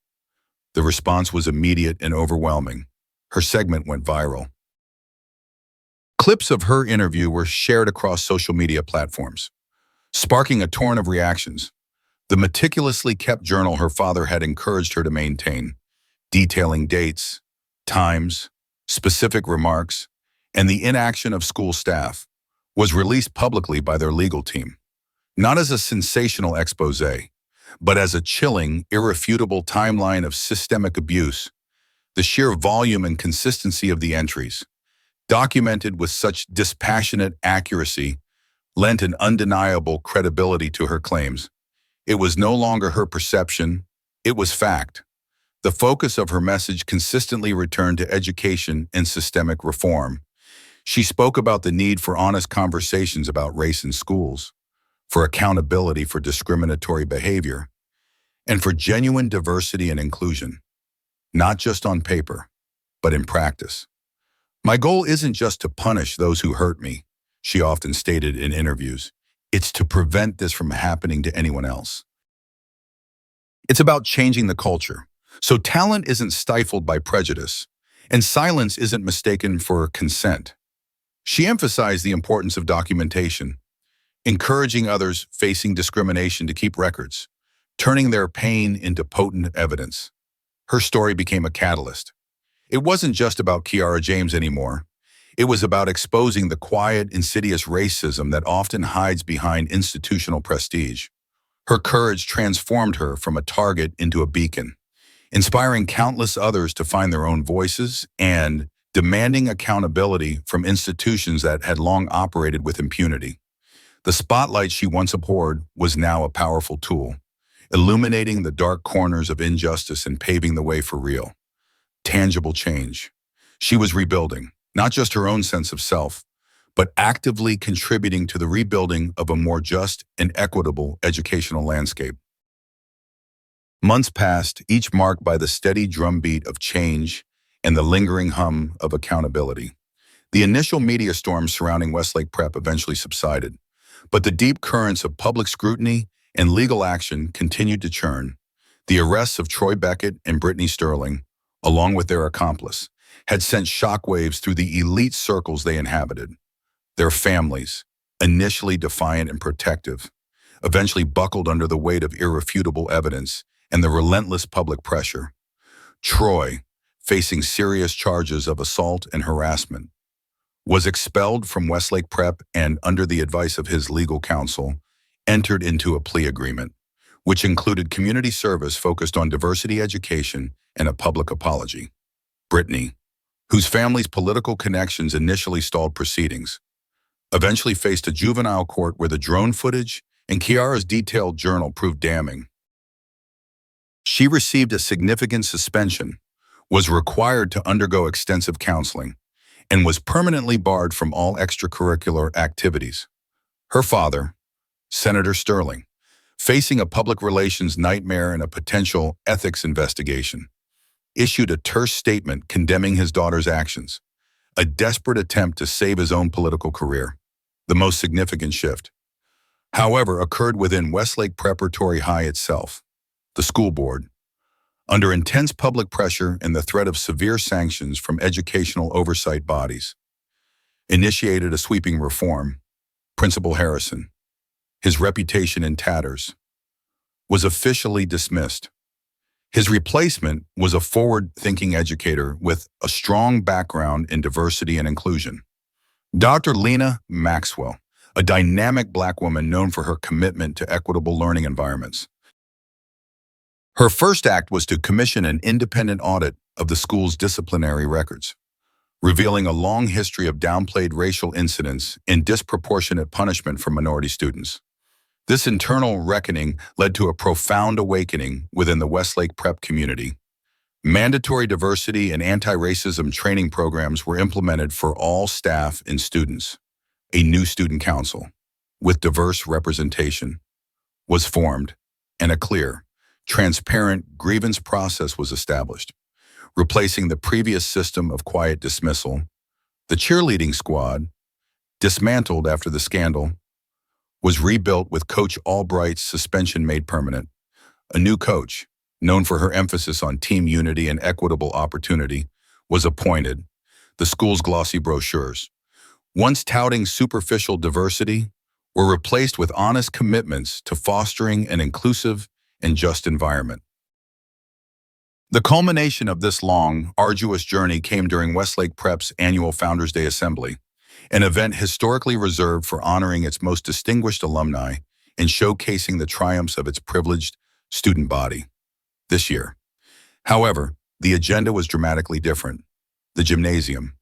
The response was immediate and overwhelming. Her segment went viral. Clips of her interview were shared across social media platforms, sparking a torrent of reactions. The meticulously kept journal her father had encouraged her to maintain, detailing dates, times, specific remarks, and the inaction of school staff, was released publicly by their legal team, not as a sensational expose, but as a chilling, irrefutable timeline of systemic abuse. The sheer volume and consistency of the entries, documented with such dispassionate accuracy, lent an undeniable credibility to her claims. It was no longer her perception, it was fact. The focus of her message consistently returned to education and systemic reform. She spoke about the need for honest conversations about race in schools, for accountability for discriminatory behavior, and for genuine diversity and inclusion, not just on paper, but in practice. My goal isn't just to punish those who hurt me, she often stated in interviews. It's to prevent this from happening to anyone else. It's about changing the culture, so talent isn't stifled by prejudice, and silence isn't mistaken for consent. She emphasized the importance of documentation, encouraging others facing discrimination to keep records, turning their pain into potent evidence. Her story became a catalyst. It wasn't just about Kiara James anymore. It was about exposing the quiet, insidious racism that often hides behind institutional prestige. Her courage transformed her from a target into a beacon, inspiring countless others to find their own voices and demanding accountability from institutions that had long operated with impunity. The spotlight she once abhorred was now a powerful tool, illuminating the dark corners of injustice and paving the way for real, tangible change. She was rebuilding, not just her own sense of self, but actively contributing to the rebuilding of a more just and equitable educational landscape. Months passed, each marked by the steady drumbeat of change and the lingering hum of accountability. The initial media storm surrounding Westlake Prep eventually subsided, but the deep currents of public scrutiny and legal action continued to churn. The arrests of Troy Beckett and Brittany Sterling, along with their accomplice, had sent shockwaves through the elite circles they inhabited. Their families, initially defiant and protective, eventually buckled under the weight of irrefutable evidence and the relentless public pressure. Troy, facing serious charges of assault and harassment, was expelled from Westlake Prep and, under the advice of his legal counsel, entered into a plea agreement, which included community service focused on diversity education and a public apology. Brittany, whose family's political connections initially stalled proceedings, eventually faced a juvenile court where the drone footage and Kiara's detailed journal proved damning. She received a significant suspension, was required to undergo extensive counseling, and was permanently barred from all extracurricular activities. Her father, Senator Sterling, facing a public relations nightmare and a potential ethics investigation, issued a terse statement condemning his daughter's actions, a desperate attempt to save his own political career. The most significant shift, however, occurred within Westlake Preparatory High itself. The school board, under intense public pressure and the threat of severe sanctions from educational oversight bodies, initiated a sweeping reform. Principal Harrison, his reputation in tatters, was officially dismissed. His replacement was a forward-thinking educator with a strong background in diversity and inclusion. Dr. Lena Maxwell, a dynamic Black woman known for her commitment to equitable learning environments. Her first act was to commission an independent audit of the school's disciplinary records, revealing a long history of downplayed racial incidents and disproportionate punishment for minority students. This internal reckoning led to a profound awakening within the Westlake Prep community. Mandatory diversity and anti-racism training programs were implemented for all staff and students. A new student council, with diverse representation, was formed, and a clear, transparent grievance process was established, replacing the previous system of quiet dismissal. The cheerleading squad, dismantled after the scandal, was rebuilt with Coach Albright's suspension made permanent. A new coach, known for her emphasis on team unity and equitable opportunity, was appointed. The school's glossy brochures, once touting superficial diversity, were replaced with honest commitments to fostering an inclusive and just environment. The culmination of this long, arduous journey came during Westlake Prep's annual Founders Day Assembly, an event historically reserved for honoring its most distinguished alumni and showcasing the triumphs of its privileged student body. This year, however, the agenda was dramatically different. The gymnasium,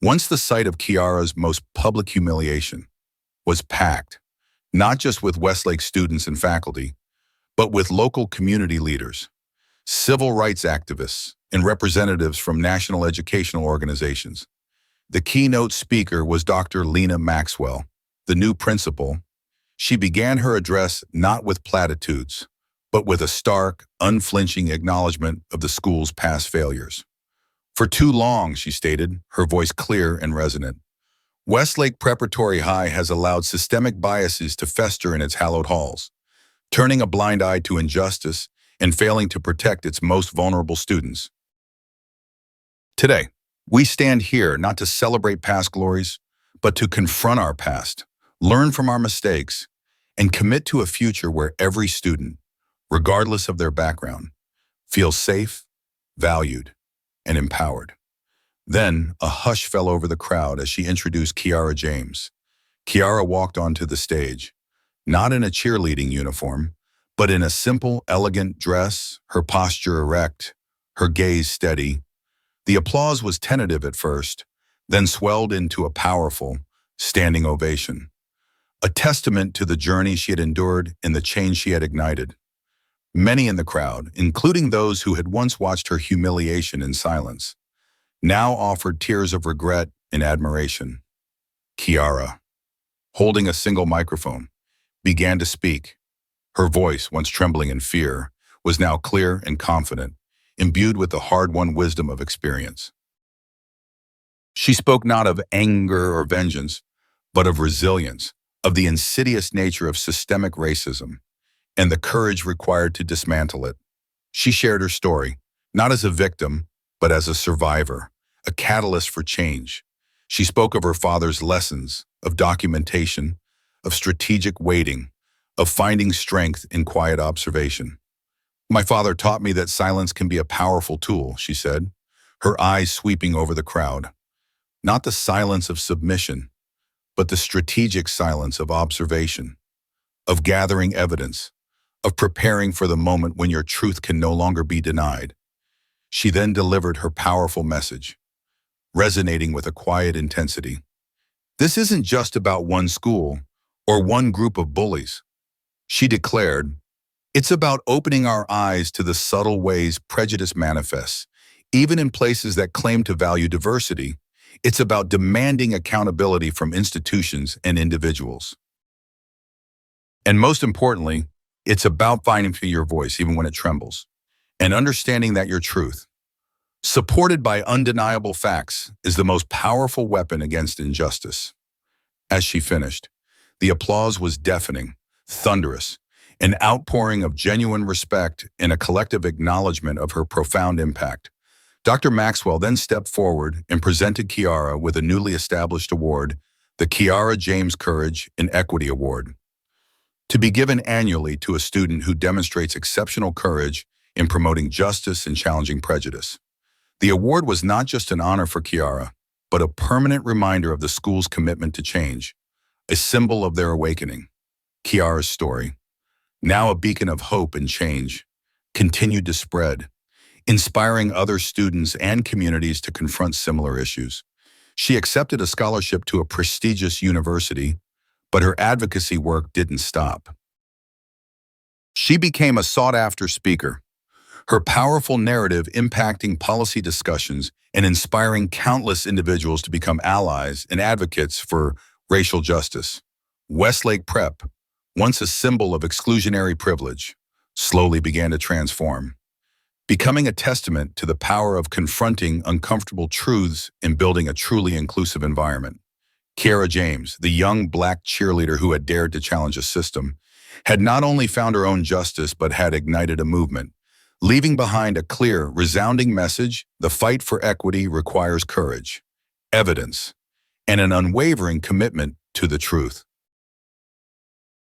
once the site of Kiara's most public humiliation, was packed, not just with Westlake students and faculty, but with local community leaders, civil rights activists, and representatives from national educational organizations. The keynote speaker was Dr. Lena Maxwell, the new principal. She began her address not with platitudes, but with a stark, unflinching acknowledgement of the school's past failures. For too long, she stated, her voice clear and resonant, Westlake Preparatory High has allowed systemic biases to fester in its hallowed halls, turning a blind eye to injustice and failing to protect its most vulnerable students. Today, we stand here not to celebrate past glories, but to confront our past, learn from our mistakes, and commit to a future where every student, regardless of their background, feels safe, valued, and empowered. Then, a hush fell over the crowd as she introduced Kiara James. Kiara walked onto the stage, not in a cheerleading uniform, but in a simple, elegant dress, her posture erect, her gaze steady. The applause was tentative at first, then swelled into a powerful, standing ovation, a testament to the journey she had endured and the change she had ignited. Many in the crowd, including those who had once watched her humiliation in silence, now offered tears of regret and admiration. Kiara, holding a single microphone, began to speak. Her voice, once trembling in fear, was now clear and confident, imbued with the hard-won wisdom of experience. She spoke not of anger or vengeance, but of resilience, of the insidious nature of systemic racism, and the courage required to dismantle it. She shared her story, not as a victim, but as a survivor, a catalyst for change. She spoke of her father's lessons, of documentation, of strategic waiting, of finding strength in quiet observation. My father taught me that silence can be a powerful tool, she said, her eyes sweeping over the crowd. Not the silence of submission, but the strategic silence of observation, of gathering evidence, of preparing for the moment when your truth can no longer be denied. She then delivered her powerful message, resonating with a quiet intensity. This isn't just about one school or one group of bullies. She declared, it's about opening our eyes to the subtle ways prejudice manifests, even in places that claim to value diversity. It's about demanding accountability from institutions and individuals. And most importantly, it's about finding your voice even when it trembles, and understanding that your truth, supported by undeniable facts, is the most powerful weapon against injustice. As she finished, the applause was deafening, thunderous, an outpouring of genuine respect and a collective acknowledgement of her profound impact. Dr. Maxwell then stepped forward and presented Kiara with a newly established award, the Kiara James Courage and Equity Award, to be given annually to a student who demonstrates exceptional courage in promoting justice and challenging prejudice. The award was not just an honor for Kiara, but a permanent reminder of the school's commitment to change, a symbol of their awakening. Kiara's story, now a beacon of hope and change, continued to spread, inspiring other students and communities to confront similar issues. She accepted a scholarship to a prestigious university, but her advocacy work didn't stop. She became a sought-after speaker, her powerful narrative impacting policy discussions and inspiring countless individuals to become allies and advocates for racial justice. Westlake Prep, once a symbol of exclusionary privilege, slowly began to transform, becoming a testament to the power of confronting uncomfortable truths and building a truly inclusive environment. Kiara James, the young black cheerleader who had dared to challenge a system, had not only found her own justice but had ignited a movement, leaving behind a clear, resounding message: the fight for equity requires courage, evidence, and an unwavering commitment to the truth.